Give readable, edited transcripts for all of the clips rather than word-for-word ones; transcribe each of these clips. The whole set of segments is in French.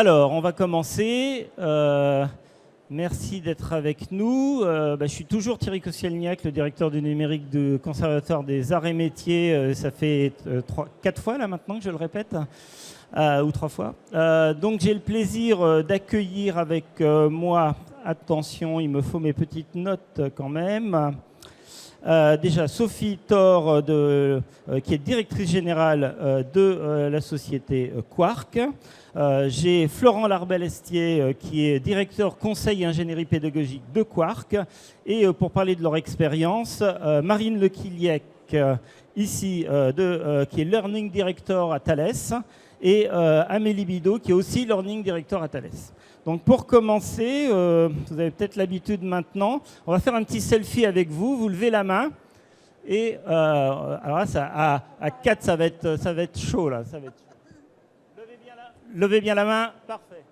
Alors, on va commencer. Merci d'être avec nous. Je suis toujours Thierry Koscielniak, le directeur du numérique du Conservatoire des Arts et Métiers. Ça fait 4 fois là maintenant que je le répète, ou 3 fois. Donc j'ai le plaisir d'accueillir avec moi, attention, il me faut mes petites notes quand même. Déjà Sophie Thor, qui est directrice générale de la société Quark. J'ai Florent Larbel-Estier, qui est directeur conseil et ingénierie pédagogique de Quark. Et pour parler de leur expérience, Marine Lequilliec, ici, qui est Learning Director à Thales, et Amélie Bidot, qui est aussi Learning Director à Thales. Donc pour commencer, vous avez peut-être l'habitude maintenant, on va faire un petit selfie avec vous. Vous levez la main. Et alors là, à 4, ça va être chaud là. Ça va être chaud. Levez bien la main. Parfait.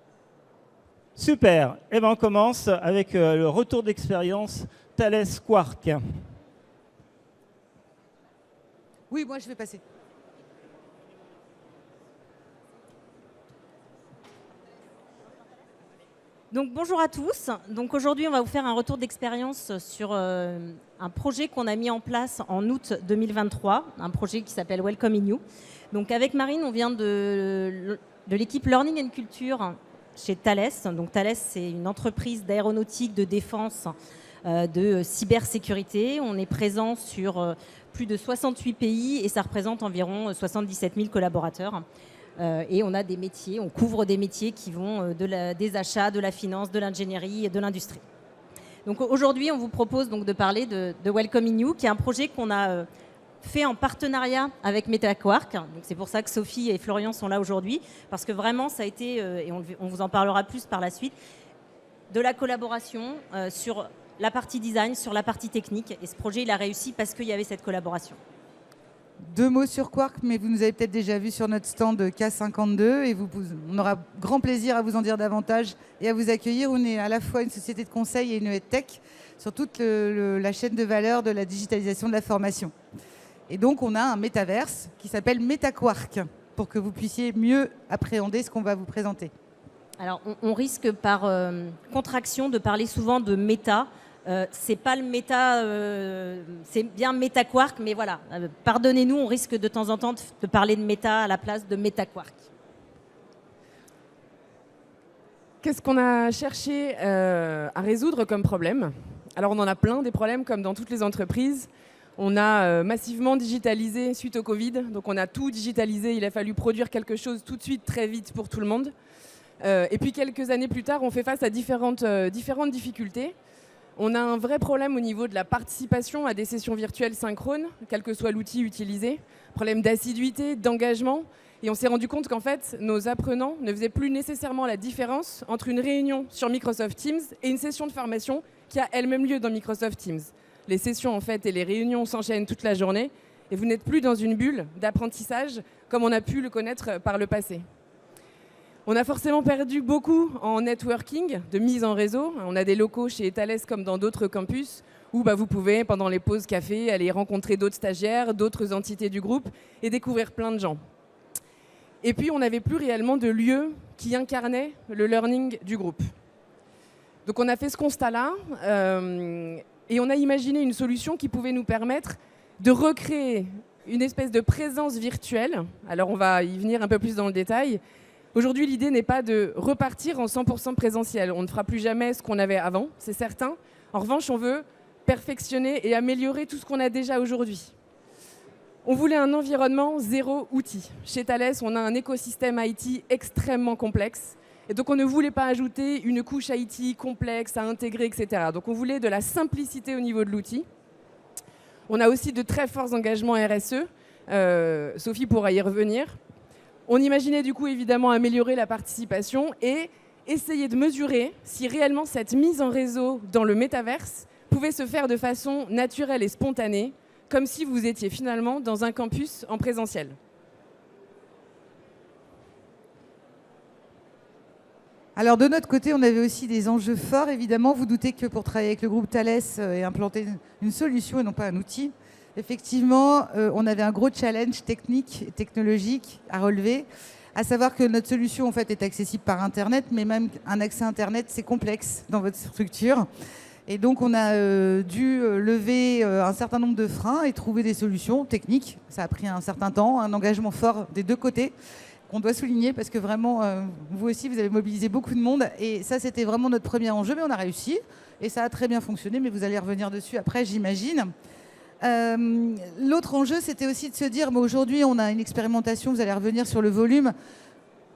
Super. Et bien on commence avec le retour d'expérience Thales Quark. Oui, moi je vais passer. Donc bonjour à tous. Donc aujourd'hui on va vous faire un retour d'expérience sur un projet qu'on a mis en place en août 2023, un projet qui s'appelle Welcome in You. Donc avec Marine, on vient de l'équipe Learning and Culture chez Thales. Donc Thales, c'est une entreprise d'aéronautique, de défense, de cybersécurité. On est présent sur plus de 68 pays et ça représente environ 77 000 collaborateurs. Et on a des métiers, on couvre des métiers qui vont des achats, de la finance, de l'ingénierie et de l'industrie. Donc aujourd'hui, on vous propose donc de parler de Welcome in You, qui est un projet qu'on a fait en partenariat avec MetaQuark. Donc c'est pour ça que Sophie et Florian sont là aujourd'hui, parce que vraiment ça a été, et on vous en parlera plus par la suite, de la collaboration sur la partie design, sur la partie technique. Et ce projet, il a réussi parce qu'il y avait cette collaboration. 2 mots sur Quark, mais vous nous avez peut-être déjà vu sur notre stand K52 et on aura grand plaisir à vous en dire davantage et à vous accueillir. On est à la fois une société de conseil et une EdTech sur toute la chaîne de valeur de la digitalisation de la formation. Et donc, on a un métaverse qui s'appelle MetaQuark pour que vous puissiez mieux appréhender ce qu'on va vous présenter. Alors, on risque par contraction de parler souvent de méta. C'est pas le méta, c'est bien MetaQuark, mais voilà, pardonnez-nous, on risque de temps en temps de parler de méta à la place de MetaQuark. Qu'est-ce qu'on a cherché à résoudre comme problème? Alors on en a plein des problèmes comme dans toutes les entreprises. On a massivement digitalisé suite au Covid, donc on a tout digitalisé, il a fallu produire quelque chose tout de suite, très vite pour tout le monde. Et puis quelques années plus tard, on fait face à différentes difficultés. On a un vrai problème au niveau de la participation à des sessions virtuelles synchrones, quel que soit l'outil utilisé. Problème d'assiduité, d'engagement. Et on s'est rendu compte qu'en fait, nos apprenants ne faisaient plus nécessairement la différence entre une réunion sur Microsoft Teams et une session de formation qui a elle-même lieu dans Microsoft Teams. Les sessions en fait et les réunions s'enchaînent toute la journée et vous n'êtes plus dans une bulle d'apprentissage comme on a pu le connaître par le passé. On a forcément perdu beaucoup en networking, de mise en réseau. On a des locaux chez Thales comme dans d'autres campus où vous pouvez, pendant les pauses café, aller rencontrer d'autres stagiaires, d'autres entités du groupe et découvrir plein de gens. Et puis, on n'avait plus réellement de lieu qui incarnait le learning du groupe. Donc, on a fait ce constat-là et on a imaginé une solution qui pouvait nous permettre de recréer une espèce de présence virtuelle. Alors, on va y venir un peu plus dans le détail. Aujourd'hui, l'idée n'est pas de repartir en 100% présentiel. On ne fera plus jamais ce qu'on avait avant, c'est certain. En revanche, on veut perfectionner et améliorer tout ce qu'on a déjà aujourd'hui. On voulait un environnement zéro outil. Chez Thales, on a un écosystème IT extrêmement complexe. Et donc, on ne voulait pas ajouter une couche IT complexe à intégrer, etc. Donc, on voulait de la simplicité au niveau de l'outil. On a aussi de très forts engagements RSE. Sophie pourra y revenir. On imaginait du coup évidemment améliorer la participation et essayer de mesurer si réellement cette mise en réseau dans le métaverse pouvait se faire de façon naturelle et spontanée, comme si vous étiez finalement dans un campus en présentiel. Alors de notre côté, on avait aussi des enjeux forts, évidemment. Vous doutez que pour travailler avec le groupe Thales et implanter une solution et non pas un outil, Effectivement, on avait un gros challenge technique et technologique à relever, à savoir que notre solution en fait, est accessible par Internet, mais même un accès Internet, c'est complexe dans votre structure. Et donc, on a dû lever un certain nombre de freins et trouver des solutions techniques. Ça a pris un certain temps, un engagement fort des deux côtés, qu'on doit souligner parce que vraiment, vous aussi, vous avez mobilisé beaucoup de monde. Et ça, c'était vraiment notre premier enjeu, mais on a réussi. Et ça a très bien fonctionné, mais vous allez revenir dessus après, j'imagine. L'autre enjeu, c'était aussi de se dire, mais aujourd'hui, on a une expérimentation, vous allez revenir sur le volume,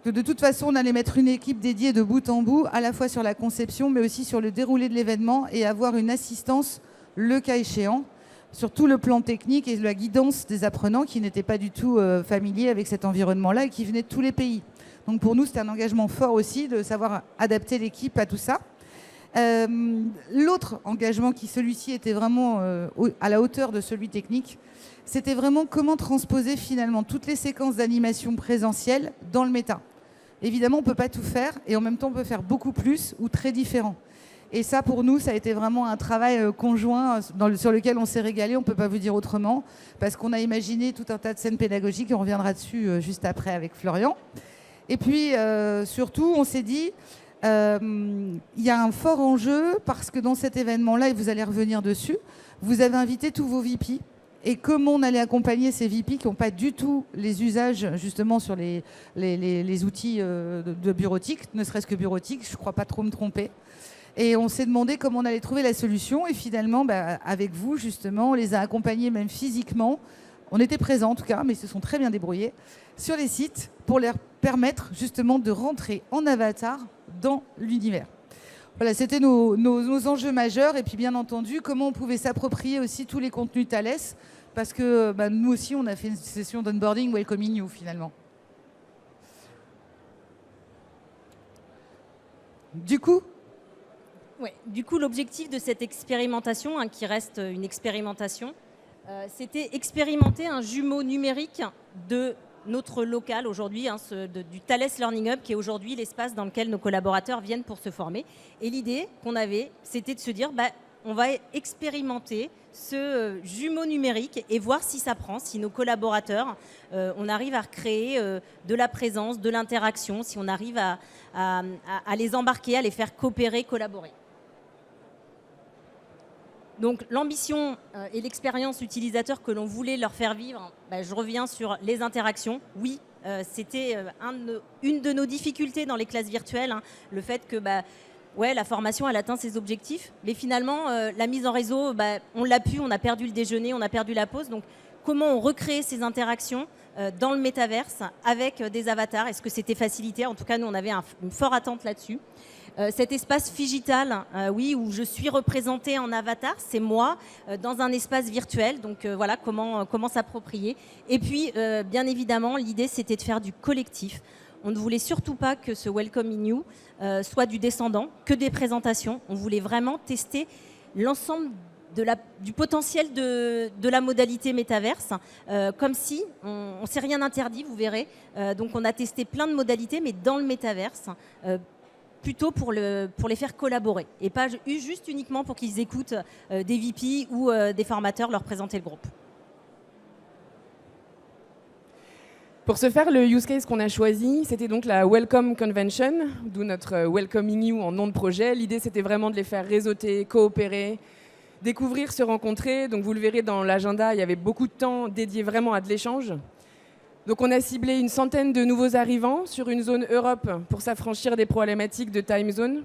que de toute façon, on allait mettre une équipe dédiée de bout en bout, à la fois sur la conception, mais aussi sur le déroulé de l'événement, et avoir une assistance, le cas échéant, sur tout le plan technique et la guidance des apprenants qui n'étaient pas du tout familiers avec cet environnement-là et qui venaient de tous les pays. Donc pour nous, c'était un engagement fort aussi de savoir adapter l'équipe à tout ça. L'autre engagement, qui celui-ci était vraiment à la hauteur de celui technique, c'était vraiment comment transposer finalement toutes les séquences d'animation présentielle dans le méta. Évidemment, on ne peut pas tout faire et en même temps, on peut faire beaucoup plus ou très différent. Et ça, pour nous, ça a été vraiment un travail conjoint sur lequel on s'est régalé, on ne peut pas vous dire autrement, parce qu'on a imaginé tout un tas de scènes pédagogiques et on reviendra dessus juste après avec Florian. Et puis, surtout, on s'est dit, il y a un fort enjeu parce que dans cet événement-là, et vous allez revenir dessus, vous avez invité tous vos VP. Et comment on allait accompagner ces VP qui n'ont pas du tout les usages justement sur les outils de bureautique, ne serait-ce que bureautique, je ne crois pas trop me tromper. Et on s'est demandé comment on allait trouver la solution. Et finalement, avec vous, justement, on les a accompagnés même physiquement. On était présents en tout cas, mais ils se sont très bien débrouillés sur les sites pour leur permettre justement de rentrer en avatar dans l'univers. Voilà, c'était nos enjeux majeurs. Et puis bien entendu, comment on pouvait s'approprier aussi tous les contenus Thales, parce que nous aussi, on a fait une session d'onboarding Welcoming You finalement. Du coup, l'objectif de cette expérimentation, qui reste une expérimentation, c'était expérimenter un jumeau numérique de notre local aujourd'hui, du Thales Learning Hub, qui est aujourd'hui l'espace dans lequel nos collaborateurs viennent pour se former. Et l'idée qu'on avait, c'était de se dire, on va expérimenter ce jumeau numérique et voir si ça prend, si nos collaborateurs, on arrive à recréer de la présence, de l'interaction, si on arrive à les embarquer, à les faire coopérer, collaborer. Donc l'ambition et l'expérience utilisateur que l'on voulait leur faire vivre, je reviens sur les interactions. Oui, c'était une de nos difficultés dans les classes virtuelles, le fait que la formation elle atteint ses objectifs, mais finalement la mise en réseau, on l'a pu, on a perdu le déjeuner, on a perdu la pause. Donc comment on recrée ces interactions dans le métaverse avec des avatars? Est-ce que c'était facilité? En tout cas, nous on avait une forte attente là-dessus. Cet espace phygital, où je suis représentée en avatar, c'est moi, dans un espace virtuel. Donc voilà, comment s'approprier. Et puis, bien évidemment, l'idée, c'était de faire du collectif. On ne voulait surtout pas que ce Welcoming You soit du descendant, que des présentations. On voulait vraiment tester l'ensemble du potentiel de la modalité métaverse, comme si on ne s'est rien interdit, vous verrez. Donc on a testé plein de modalités, mais dans le métaverse, plutôt pour les faire collaborer et pas juste uniquement pour qu'ils écoutent des VP ou des formateurs leur présenter le groupe. Pour ce faire, le use case qu'on a choisi, c'était donc la Welcome Convention, d'où notre Welcoming You en nom de projet. L'idée, c'était vraiment de les faire réseauter, coopérer, découvrir, se rencontrer. Donc vous le verrez dans l'agenda, il y avait beaucoup de temps dédié vraiment à de l'échange. Donc on a ciblé une centaine de nouveaux arrivants sur une zone Europe pour s'affranchir des problématiques de time zone.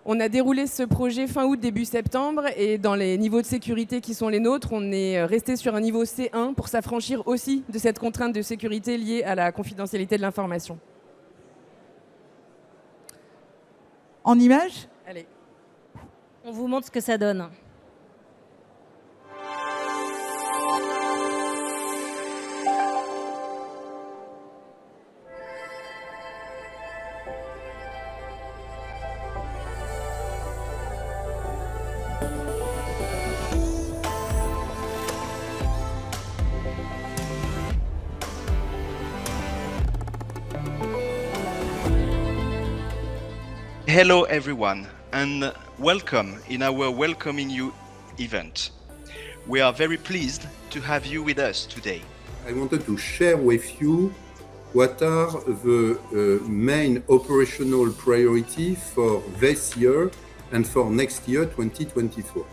On a déroulé ce projet fin août, début septembre, et dans les niveaux de sécurité qui sont les nôtres, on est resté sur un niveau C1 pour s'affranchir aussi de cette contrainte de sécurité liée à la confidentialité de l'information. En image ? Allez. On vous montre ce que ça donne. Hello everyone and welcome in our Welcoming You event. We are very pleased to have you with us today. I wanted to share with you what are the main operational priorities for this year and for next year, 2024.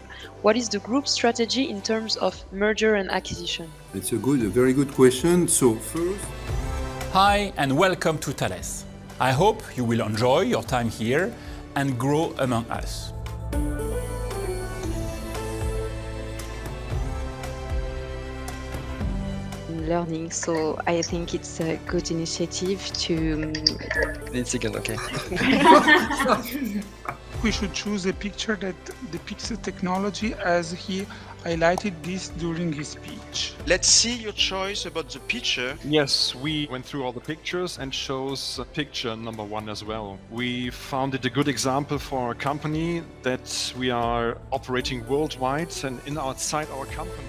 What is the group strategy in terms of merger and acquisition? It's a very good question. So first, Hi and welcome to Thales. I hope you will enjoy your time here and grow among us. Learning, so I think it's a good initiative to... okay. We should choose a picture that depicts the technology as he highlighted this during his speech. Let's see your choice about the picture. Yes, we went through all the pictures and chose picture number 1 as well. We found it a good example for a company that we are operating worldwide and outside our company.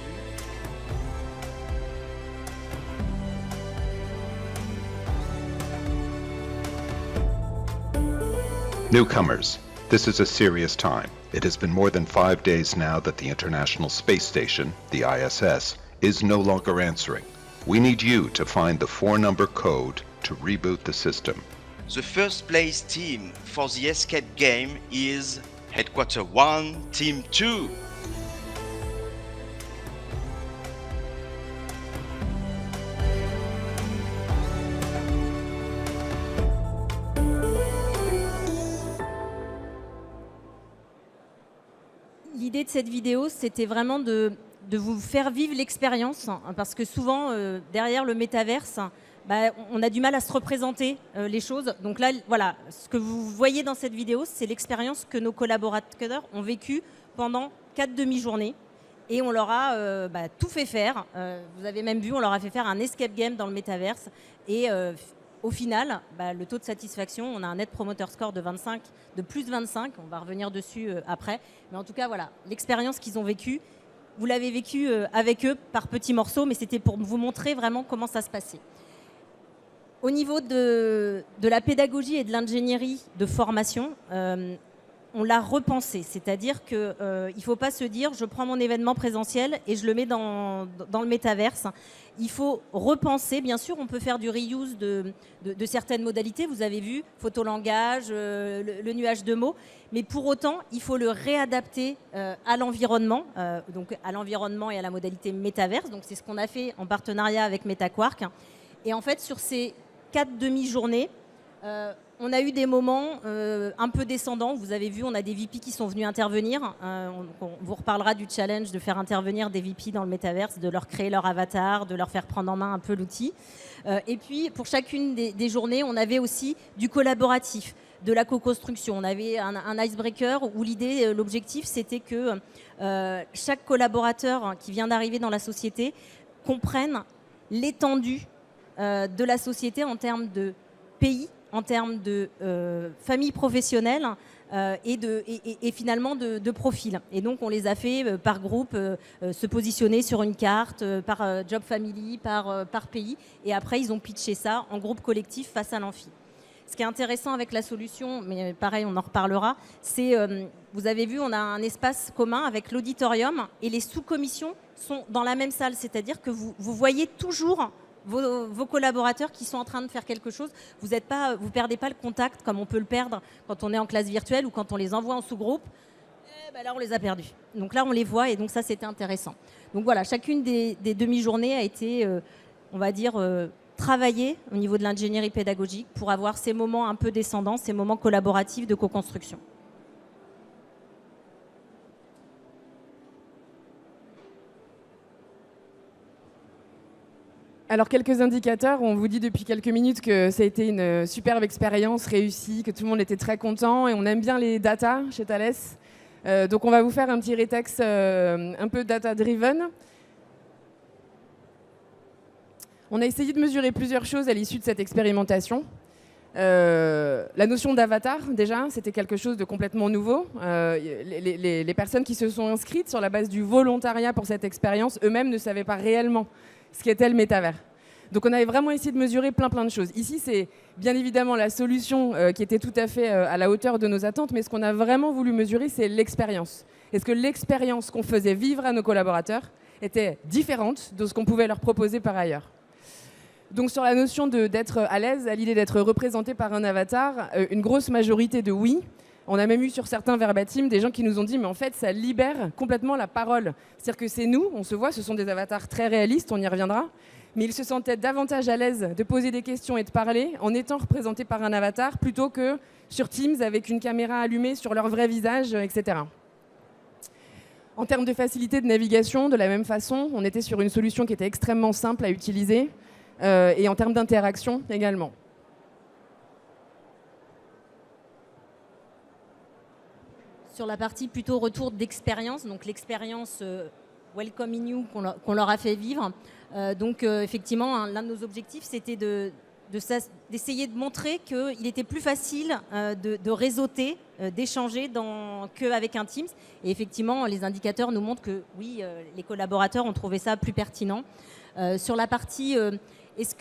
Newcomers, this is a serious time. It has been more than 5 days now that the International Space Station, the ISS, is no longer answering. We need you to find the 4-number code to reboot the system. The first place team for the escape game is Headquarter 1, Team 2. L'idée de cette vidéo, c'était vraiment de vous faire vivre l'expérience, parce que souvent, derrière le métaverse, on a du mal à se représenter les choses. Donc là, voilà, ce que vous voyez dans cette vidéo, c'est l'expérience que nos collaborateurs ont vécue pendant 4 demi-journées. Et on leur a tout fait faire. Vous avez même vu, on leur a fait faire un escape game dans le métaverse. Et au final, le taux de satisfaction, on a un net promoter score de plus de 25. On va revenir dessus après. Mais en tout cas, voilà, l'expérience qu'ils ont vécue, vous l'avez vécue avec eux par petits morceaux, mais c'était pour vous montrer vraiment comment ça se passait. Au niveau de la pédagogie et de l'ingénierie de formation, on l'a repensé. C'est-à-dire qu'il ne faut pas se dire je prends mon événement présentiel et je le mets dans le métaverse. Il faut repenser. Bien sûr, on peut faire du reuse de certaines modalités. Vous avez vu, photolangage, le nuage de mots. Mais pour autant, il faut le réadapter à l'environnement, donc à l'environnement et à la modalité métaverse. Donc c'est ce qu'on a fait en partenariat avec MetaQuark. Et en fait, sur ces 4 demi-journées, on a eu des moments un peu descendants. Vous avez vu, on a des VP qui sont venus intervenir. On vous reparlera du challenge de faire intervenir des VP dans le métaverse, de leur créer leur avatar, de leur faire prendre en main un peu l'outil. Et puis, pour chacune des journées, on avait aussi du collaboratif, de la co-construction. On avait un icebreaker où l'idée, l'objectif, c'était que chaque collaborateur qui vient d'arriver dans la société comprenne l'étendue de la société en termes de pays, en termes de famille professionnelle et finalement de profil. Et donc, on les a fait par groupe se positionner sur une carte, par job family, par pays. Et après, ils ont pitché ça en groupe collectif face à l'amphi. Ce qui est intéressant avec la solution, mais pareil, on en reparlera, c'est, vous avez vu, on a un espace commun avec l'auditorium et les sous-commissions sont dans la même salle. C'est-à-dire que vous voyez toujours vos collaborateurs qui sont en train de faire quelque chose. Vous perdez pas le contact comme on peut le perdre quand on est en classe virtuelle ou quand on les envoie en sous-groupe. Là, on les a perdus. Donc là, on les voit et donc ça, c'était intéressant. Donc voilà, chacune des demi-journées a été, on va dire, travaillée au niveau de l'ingénierie pédagogique pour avoir ces moments un peu descendants, ces moments collaboratifs de co-construction. Alors, quelques indicateurs. On vous dit depuis quelques minutes que ça a été une superbe expérience réussie, que tout le monde était très content et on aime bien les data chez Thales. Donc, on va vous faire un petit rétex un peu data-driven. On a essayé de mesurer plusieurs choses à l'issue de cette expérimentation. La notion d'avatar, déjà, c'était quelque chose de complètement nouveau. Les personnes qui se sont inscrites sur la base du volontariat pour cette expérience, eux-mêmes ne savaient pas réellement ce qu'était le métavers. Donc on avait vraiment essayé de mesurer plein de choses. Ici, c'est bien évidemment la solution qui était tout à fait à la hauteur de nos attentes, mais ce qu'on a vraiment voulu mesurer, c'est l'expérience. Est-ce que l'expérience qu'on faisait vivre à nos collaborateurs était différente de ce qu'on pouvait leur proposer par ailleurs? Donc sur la notion d'être à l'aise, à l'idée d'être représenté par un avatar, une grosse majorité de oui. On a même eu sur certains verbatim des gens qui nous ont dit mais en fait ça libère complètement la parole. C'est-à-dire que c'est nous, on se voit, ce sont des avatars très réalistes, on y reviendra, mais ils se sentaient davantage à l'aise de poser des questions et de parler en étant représentés par un avatar plutôt que sur Teams avec une caméra allumée sur leur vrai visage, etc. En termes de facilité de navigation, de la même façon, on était sur une solution qui était extrêmement simple à utiliser et en termes d'interaction également. Sur la partie plutôt retour d'expérience, donc l'expérience Welcome in You qu'on leur a fait vivre. Effectivement, l'un de nos objectifs, c'était d'essayer de montrer qu'il était plus facile de réseauter, d'échanger qu'avec un Teams. Et effectivement, les indicateurs nous montrent que oui, les collaborateurs ont trouvé ça plus pertinent. Sur la partie, est-ce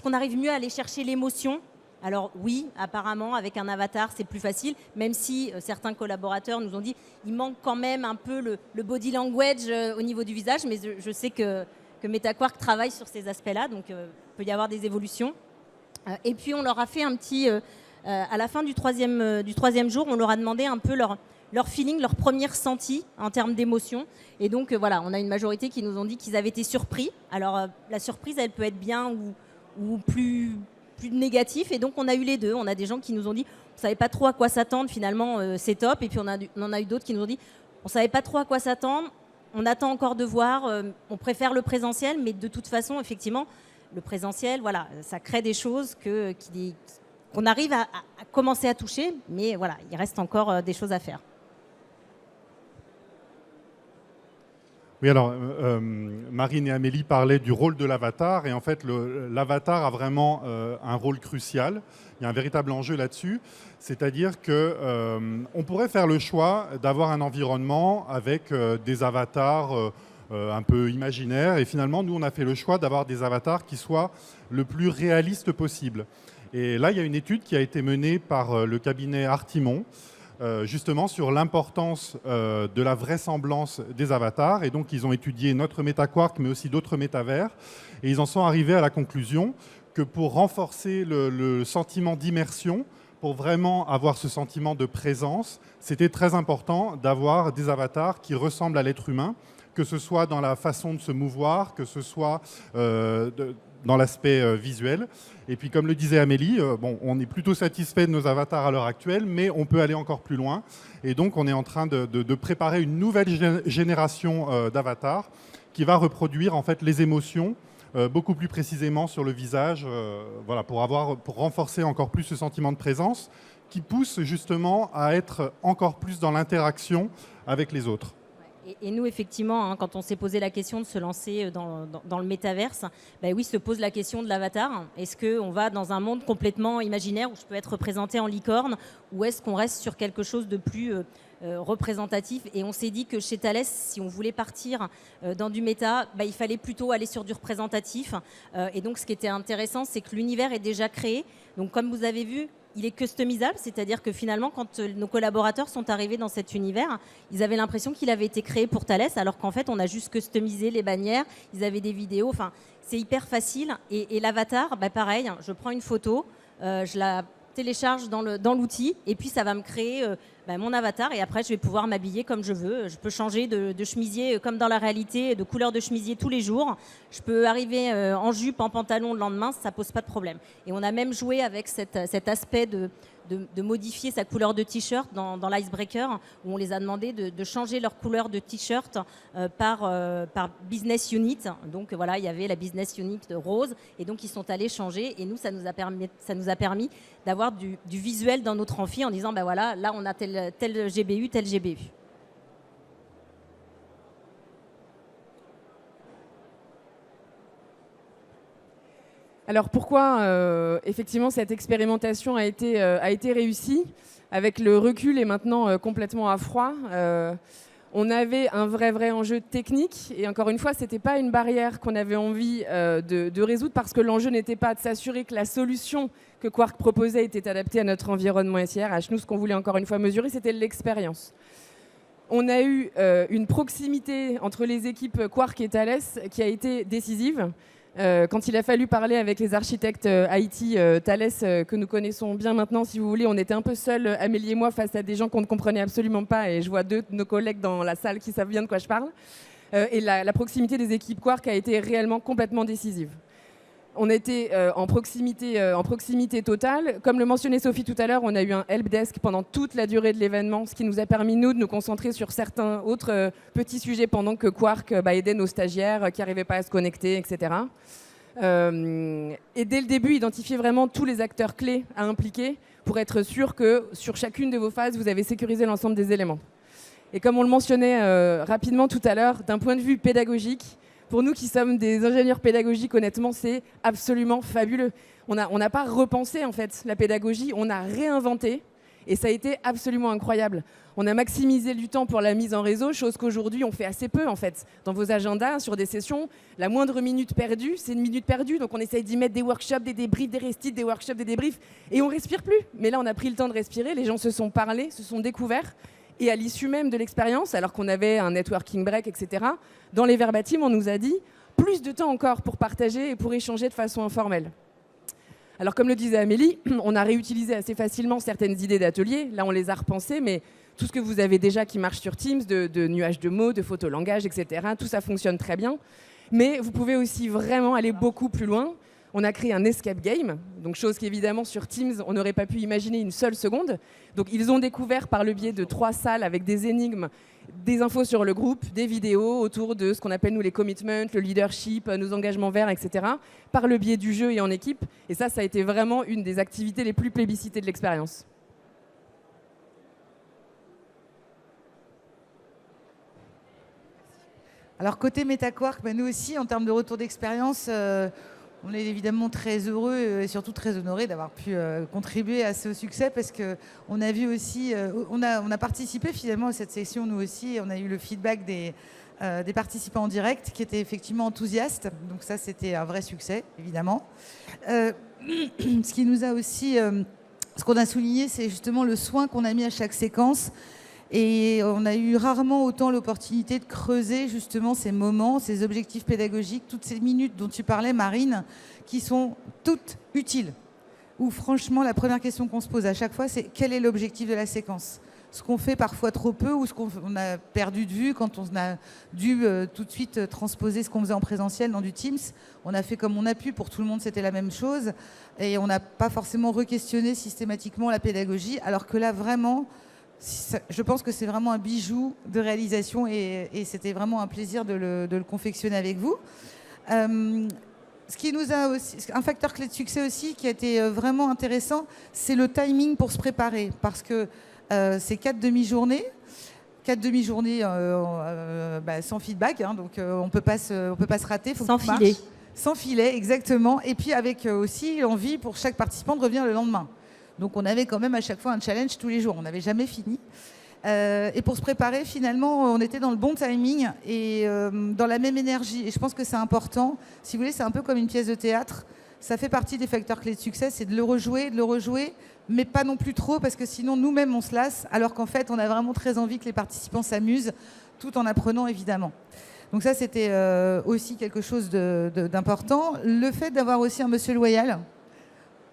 qu'on arrive mieux à aller chercher l'émotion? Alors oui, apparemment, avec un avatar, c'est plus facile, même si certains collaborateurs nous ont dit qu'il manque quand même un peu le body language au niveau du visage, mais je sais que MetaQuark travaille sur ces aspects-là, donc il peut y avoir des évolutions. Et puis on leur a fait un petit... à la fin du troisième jour, on leur a demandé un peu leur feeling, leur premier ressenti en termes d'émotion. Et donc voilà, on a une majorité qui nous ont dit qu'ils avaient été surpris. Alors la surprise, elle peut être bien ou plus négatif, et donc on a eu les deux. On a des gens qui nous ont dit on ne savait pas trop à quoi s'attendre, finalement c'est top, et puis on en a eu d'autres qui nous ont dit on ne savait pas trop à quoi s'attendre, on attend encore de voir, on préfère le présentiel, mais de toute façon effectivement le présentiel, voilà, ça crée des choses qu'on arrive à commencer à toucher, mais voilà, il reste encore des choses à faire. Oui, alors Marine et Amélie parlaient du rôle de l'avatar, et en fait l'avatar a vraiment un rôle crucial. Il y a un véritable enjeu là-dessus, c'est-à-dire qu'on pourrait faire le choix d'avoir un environnement avec des avatars un peu imaginaires, et finalement nous on a fait le choix d'avoir des avatars qui soient le plus réalistes possible. Et là il y a une étude qui a été menée par le cabinet Artimon, justement sur l'importance de la vraisemblance des avatars. Et donc, ils ont étudié notre MetaQuark, mais aussi d'autres métavers. Et ils en sont arrivés à la conclusion que pour renforcer le sentiment d'immersion, pour vraiment avoir ce sentiment de présence, c'était très important d'avoir des avatars qui ressemblent à l'être humain, que ce soit dans la façon de se mouvoir, que ce soit dans l'aspect visuel. Et puis, comme le disait Amélie, on est plutôt satisfait de nos avatars à l'heure actuelle, mais on peut aller encore plus loin. Et donc, on est en train de préparer une nouvelle génération d'avatars qui va reproduire en fait les émotions beaucoup plus précisément sur le visage, voilà, pour renforcer encore plus ce sentiment de présence qui pousse justement à être encore plus dans l'interaction avec les autres. Et nous, effectivement, quand on s'est posé la question de se lancer dans le métaverse, oui, se pose la question de l'avatar. Est-ce qu'on va dans un monde complètement imaginaire où je peux être représenté en licorne, ou est-ce qu'on reste sur quelque chose de plus représentatif? Et on s'est dit que chez Thales, si on voulait partir dans du méta, il fallait plutôt aller sur du représentatif. Et donc, ce qui était intéressant, c'est que l'univers est déjà créé. Donc, comme vous avez vu, il est customisable, c'est-à-dire que finalement, quand nos collaborateurs sont arrivés dans cet univers, ils avaient l'impression qu'il avait été créé pour Thales, alors qu'en fait, on a juste customisé les bannières, ils avaient des vidéos, enfin, c'est hyper facile. Et l'avatar, pareil, je prends une photo, je la télécharge dans l'outil, et puis ça va me créer mon avatar, et après, je vais pouvoir m'habiller comme je veux. Je peux changer de chemisier comme dans la réalité, de couleur de chemisier tous les jours. Je peux arriver en jupe, en pantalon le lendemain, ça pose pas de problème. Et on a même joué avec cet aspect de modifier sa couleur de t-shirt dans l'Icebreaker, où on les a demandé de changer leur couleur de t-shirt par business unit. Donc voilà, il y avait la business unit rose, et donc ils sont allés changer, et nous, ça nous a permis d'avoir du visuel dans notre amphi en disant, voilà, là on a tel GBU, tel GBU. Alors pourquoi effectivement cette expérimentation a été réussie? Avec le recul et maintenant complètement à froid, On avait un vrai enjeu technique et encore une fois, ce n'était pas une barrière qu'on avait envie de résoudre parce que l'enjeu n'était pas de s'assurer que la solution que Quark proposait était adaptée à notre environnement SIRH. Nous, ce qu'on voulait encore une fois mesurer, c'était l'expérience. On a eu une proximité entre les équipes Quark et Thales qui a été décisive. Quand il a fallu parler avec les architectes IT Thales que nous connaissons bien maintenant, si vous voulez, on était un peu seuls, Amélie et moi, face à des gens qu'on ne comprenait absolument pas. Et je vois 2 de nos collègues dans la salle qui savent bien de quoi je parle. Et la proximité des équipes Quark a été réellement complètement décisive. On était en proximité totale. Comme le mentionnait Sophie tout à l'heure, on a eu un helpdesk pendant toute la durée de l'événement, ce qui nous a permis, nous, de nous concentrer sur certains autres petits sujets pendant que Quark aidait nos stagiaires qui n'arrivaient pas à se connecter, etc. Et dès le début, identifier vraiment tous les acteurs clés à impliquer pour être sûr que sur chacune de vos phases, vous avez sécurisé l'ensemble des éléments. Et comme on le mentionnait rapidement tout à l'heure, d'un point de vue pédagogique, pour nous qui sommes des ingénieurs pédagogiques, honnêtement, c'est absolument fabuleux. On n'a pas repensé en fait la pédagogie, on a réinventé et ça a été absolument incroyable. On a maximisé du temps pour la mise en réseau, chose qu'aujourd'hui on fait assez peu en fait. Dans vos agendas, sur des sessions, la moindre minute perdue, c'est une minute perdue. Donc on essaye d'y mettre des workshops, des débriefs, des restites, des workshops, des débriefs et on respire plus. Mais là on a pris le temps de respirer, les gens se sont parlé, se sont découverts. Et à l'issue même de l'expérience, alors qu'on avait un networking break, etc., dans les verbatims, on nous a dit plus de temps encore pour partager et pour échanger de façon informelle. Alors comme le disait Amélie, on a réutilisé assez facilement certaines idées d'atelier. Là, on les a repensées, mais tout ce que vous avez déjà qui marche sur Teams, de nuages de mots, de photolangage, etc., tout ça fonctionne très bien. Mais vous pouvez aussi vraiment aller beaucoup plus loin. On a créé un escape game, donc chose qu'évidemment sur Teams, on n'aurait pas pu imaginer une seule seconde. Donc ils ont découvert par le biais de 3 salles avec des énigmes, des infos sur le groupe, des vidéos autour de ce qu'on appelle nous les commitments, le leadership, nos engagements verts, etc. par le biais du jeu et en équipe. Et ça a été vraiment une des activités les plus plébiscitées de l'expérience. Alors côté MetaQuark, nous aussi, en termes de retour d'expérience, on est évidemment très heureux et surtout très honorés d'avoir pu contribuer à ce succès parce qu'on a vu aussi, on a participé finalement à cette session nous aussi, et on a eu le feedback des participants en direct qui étaient effectivement enthousiastes. Donc ça, c'était un vrai succès, évidemment. Ce qui nous a aussi, ce qu'on a souligné, c'est justement le soin qu'on a mis à chaque séquence. Et on a eu rarement autant l'opportunité de creuser justement ces moments, ces objectifs pédagogiques, toutes ces minutes dont tu parlais, Marine, qui sont toutes utiles. Où franchement, la première question qu'on se pose à chaque fois, c'est quel est l'objectif de la séquence ? Ce qu'on fait parfois trop peu ou ce qu'on a perdu de vue quand on a dû tout de suite transposer ce qu'on faisait en présentiel dans du Teams. On a fait comme on a pu, pour tout le monde c'était la même chose. Et on n'a pas forcément re-questionné systématiquement la pédagogie, alors que là vraiment... Je pense que c'est vraiment un bijou de réalisation et c'était vraiment un plaisir de le confectionner avec vous. Ce qui nous a aussi, un facteur clé de succès aussi qui a été vraiment intéressant, c'est le timing pour se préparer. Parce que c'est 4 demi-journées. 4 demi-journées sans feedback, hein, donc on peut pas se rater. Faut sans filet. Sans filet, exactement. Et puis avec aussi l'envie pour chaque participant de revenir le lendemain. Donc on avait quand même à chaque fois un challenge tous les jours, on n'avait jamais fini. Et pour se préparer, finalement, on était dans le bon timing et dans la même énergie. Et je pense que c'est important. Si vous voulez, c'est un peu comme une pièce de théâtre. Ça fait partie des facteurs clés de succès, c'est de le rejouer, mais pas non plus trop, parce que sinon nous-mêmes on se lasse, alors qu'en fait on a vraiment très envie que les participants s'amusent, tout en apprenant évidemment. Donc ça, c'était aussi quelque chose d'important. Le fait d'avoir aussi un monsieur loyal,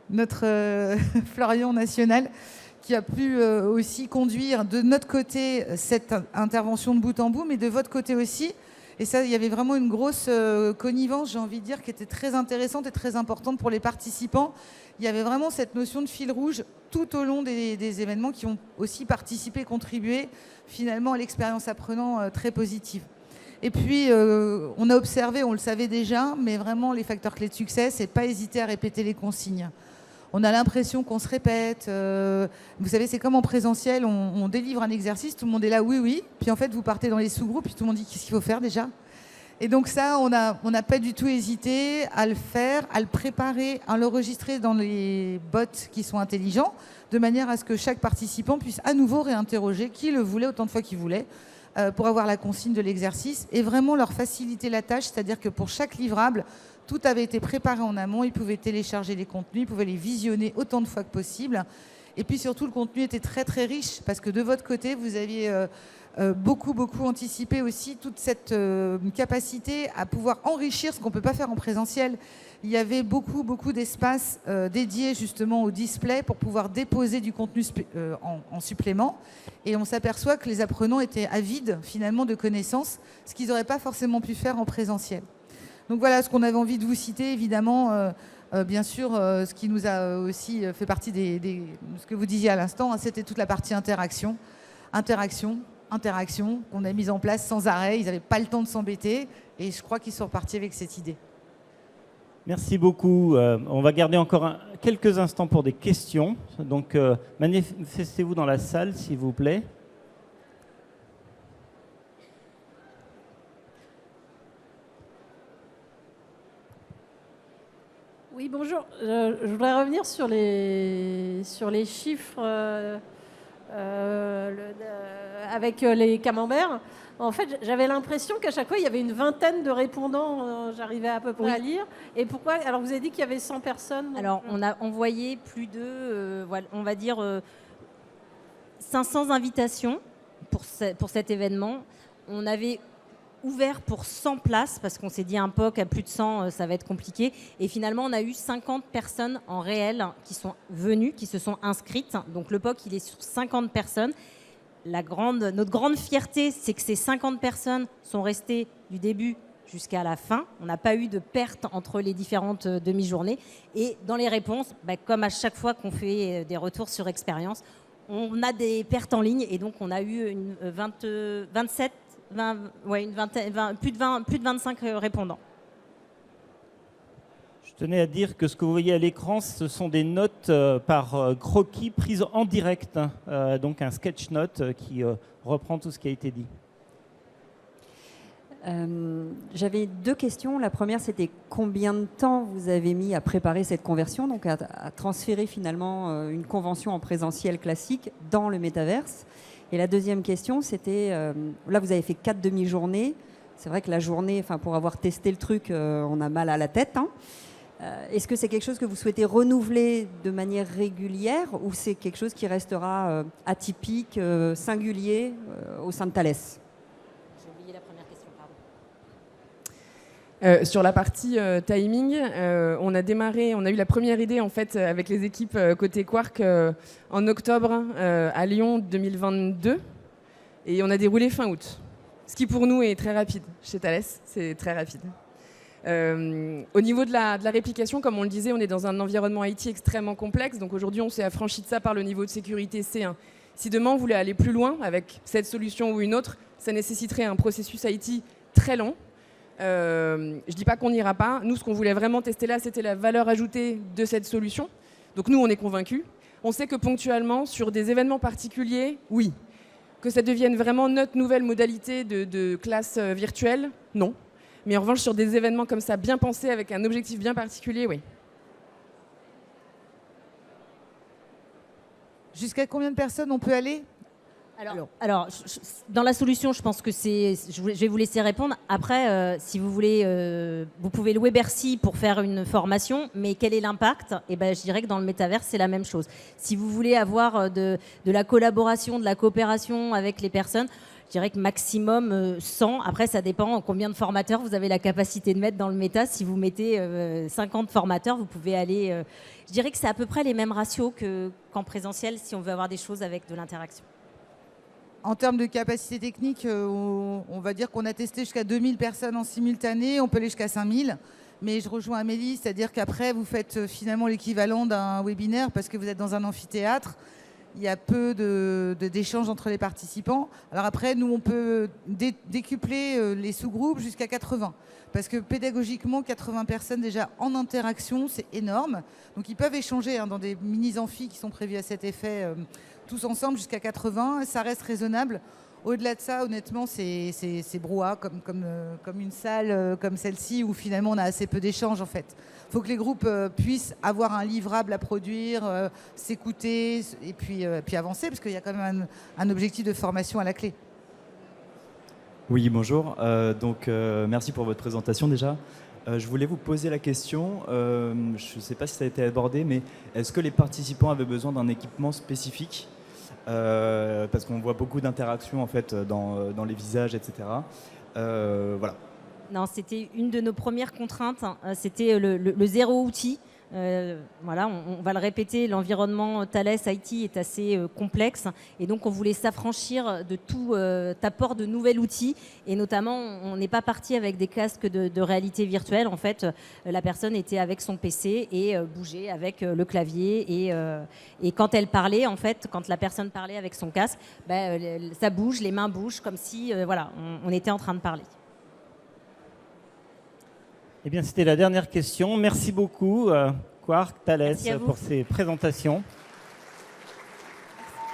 notre Florian National, qui a pu aussi conduire de notre côté cette intervention de bout en bout, mais de votre côté aussi. Et ça, il y avait vraiment une grosse connivence, j'ai envie de dire, qui était très intéressante et très importante pour les participants. Il y avait vraiment cette notion de fil rouge tout au long des événements qui ont aussi participé, contribué finalement à l'expérience apprenant très positive. Et puis, on a observé, on le savait déjà, mais vraiment les facteurs clés de succès, c'est pas hésiter à répéter les consignes. On a l'impression qu'on se répète. Vous savez, c'est comme en présentiel, on délivre un exercice, tout le monde est là, oui, oui. Puis en fait, vous partez dans les sous-groupes, puis tout le monde dit qu'est-ce qu'il faut faire déjà. Et donc ça, on n'a pas du tout hésité à le faire, à le préparer, à l'enregistrer dans les bots qui sont intelligents, de manière à ce que chaque participant puisse à nouveau réinterroger qui le voulait autant de fois qu'il voulait, pour avoir la consigne de l'exercice et vraiment leur faciliter la tâche, c'est-à-dire que pour chaque livrable, tout avait été préparé en amont, ils pouvaient télécharger les contenus, ils pouvaient les visionner autant de fois que possible. Et puis surtout, le contenu était très très riche parce que de votre côté, vous aviez beaucoup anticipé aussi toute cette capacité à pouvoir enrichir ce qu'on ne peut pas faire en présentiel. Il y avait beaucoup d'espace dédié justement au display pour pouvoir déposer du contenu en supplément. Et on s'aperçoit que les apprenants étaient avides finalement de connaissances, ce qu'ils n'auraient pas forcément pu faire en présentiel. Donc voilà ce qu'on avait envie de vous citer, évidemment. Bien sûr, ce qui nous a aussi fait partie de ce que vous disiez à l'instant, hein, c'était toute la partie interaction qu'on a mise en place sans arrêt. Ils n'avaient pas le temps de s'embêter et je crois qu'ils sont repartis avec cette idée. Merci beaucoup. On va garder encore quelques instants pour des questions. Donc, manifestez-vous dans la salle, s'il vous plaît. Oui, bonjour. Je voudrais revenir sur les chiffres avec les camemberts. En fait, j'avais l'impression qu'à chaque fois, il y avait une vingtaine de répondants. J'arrivais à peu près à lire. Et pourquoi? Alors, vous avez dit qu'il y avait 100 personnes. Alors, on a envoyé plus de, on va dire, 500 invitations pour cet événement. On avait ouvert pour 100 places parce qu'on s'est dit un POC à plus de 100, ça va être compliqué. Et finalement, on a eu 50 personnes en réel qui sont venues, qui se sont inscrites. Donc, le POC, il est sur 50 personnes. Notre grande fierté, c'est que ces 50 personnes sont restées du début jusqu'à la fin. On n'a pas eu de perte entre les différentes demi-journées. Et dans les réponses, comme à chaque fois qu'on fait des retours sur expérience, on a des pertes en ligne. Et donc, on a eu plus de 25 répondants. Je tenais à dire que ce que vous voyez à l'écran, ce sont des notes par croquis prises en direct, donc un sketch note qui reprend tout ce qui a été dit. J'avais deux questions. La première, c'était combien de temps vous avez mis à préparer cette conversion, donc à transférer finalement une convention en présentiel classique dans le métaverse. Et la deuxième question, c'était, là vous avez fait 4 demi-journées. C'est vrai que la journée, pour avoir testé le truc, on a mal à la tête, hein. Est-ce que c'est quelque chose que vous souhaitez renouveler de manière régulière ou c'est quelque chose qui restera atypique, singulier au sein de Thales? J'ai oublié la première question, pardon. Sur la partie timing, on a eu la première idée en fait avec les équipes côté Quark en octobre à Lyon 2022 et on a déroulé fin août. Ce qui pour nous est très rapide. Chez Thales, c'est très rapide. Au niveau de la réplication, comme on le disait, on est dans un environnement IT extrêmement complexe. Donc aujourd'hui, on s'est affranchi de ça par le niveau de sécurité C1. Si demain, on voulait aller plus loin avec cette solution ou une autre, ça nécessiterait un processus IT très long. Je ne dis pas qu'on n'ira pas. Nous, ce qu'on voulait vraiment tester là, c'était la valeur ajoutée de cette solution. Donc nous, on est convaincus. On sait que ponctuellement, sur des événements particuliers, oui. Que ça devienne vraiment notre nouvelle modalité de classe virtuelle, non. Mais en revanche, sur des événements comme ça, bien pensés, avec un objectif bien particulier, oui. Jusqu'à combien de personnes on peut aller? Alors, dans la solution, je pense que je vais vous laisser répondre. Après, si vous voulez, vous pouvez louer Bercy pour faire une formation, mais quel est l'impact? Je dirais que dans le métavers, c'est la même chose. Si vous voulez avoir de la collaboration, de la coopération avec les personnes, je dirais que maximum 100. Après, ça dépend combien de formateurs vous avez la capacité de mettre dans le méta. Si vous mettez 50 formateurs, vous pouvez aller... je dirais que c'est à peu près les mêmes ratios qu'en présentiel si on veut avoir des choses avec de l'interaction. En termes de capacité technique, on va dire qu'on a testé jusqu'à 2000 personnes en simultané. On peut aller jusqu'à 5000. Mais je rejoins Amélie, c'est-à-dire qu'après, vous faites finalement l'équivalent d'un webinaire parce que vous êtes dans un amphithéâtre. Il y a peu d'échanges entre les participants. Alors après, nous, on peut décupler les sous-groupes jusqu'à 80. Parce que pédagogiquement, 80 personnes déjà en interaction, c'est énorme. Donc ils peuvent échanger dans des mini-amphis qui sont prévus à cet effet, tous ensemble jusqu'à 80. Ça reste raisonnable. Au-delà de ça, honnêtement, c'est brouhaha comme une salle comme celle-ci où finalement on a assez peu d'échanges en fait. Il faut que les groupes puissent avoir un livrable à produire, s'écouter et puis avancer parce qu'il y a quand même un objectif de formation à la clé. Oui, bonjour. Merci pour votre présentation déjà. Je voulais vous poser la question, je ne sais pas si ça a été abordé, mais est-ce que les participants avaient besoin d'un équipement spécifique parce qu'on voit beaucoup d'interactions en fait dans les visages, etc. Voilà. Non, c'était une de nos premières contraintes, c'était le zéro outil. Voilà, on va le répéter, l'environnement Thales IT est assez complexe et donc on voulait s'affranchir de tout apport de nouvel outil et notamment on n'est pas parti avec des casques de réalité virtuelle. En fait, la personne était avec son PC et bougeait avec le clavier et quand elle parlait, en fait, quand la personne parlait avec son casque, ça bouge, les mains bougent comme si voilà, on était en train de parler. Eh bien, c'était la dernière question. Merci beaucoup, Quark, Thales, Merci à vous. pour ces présentations.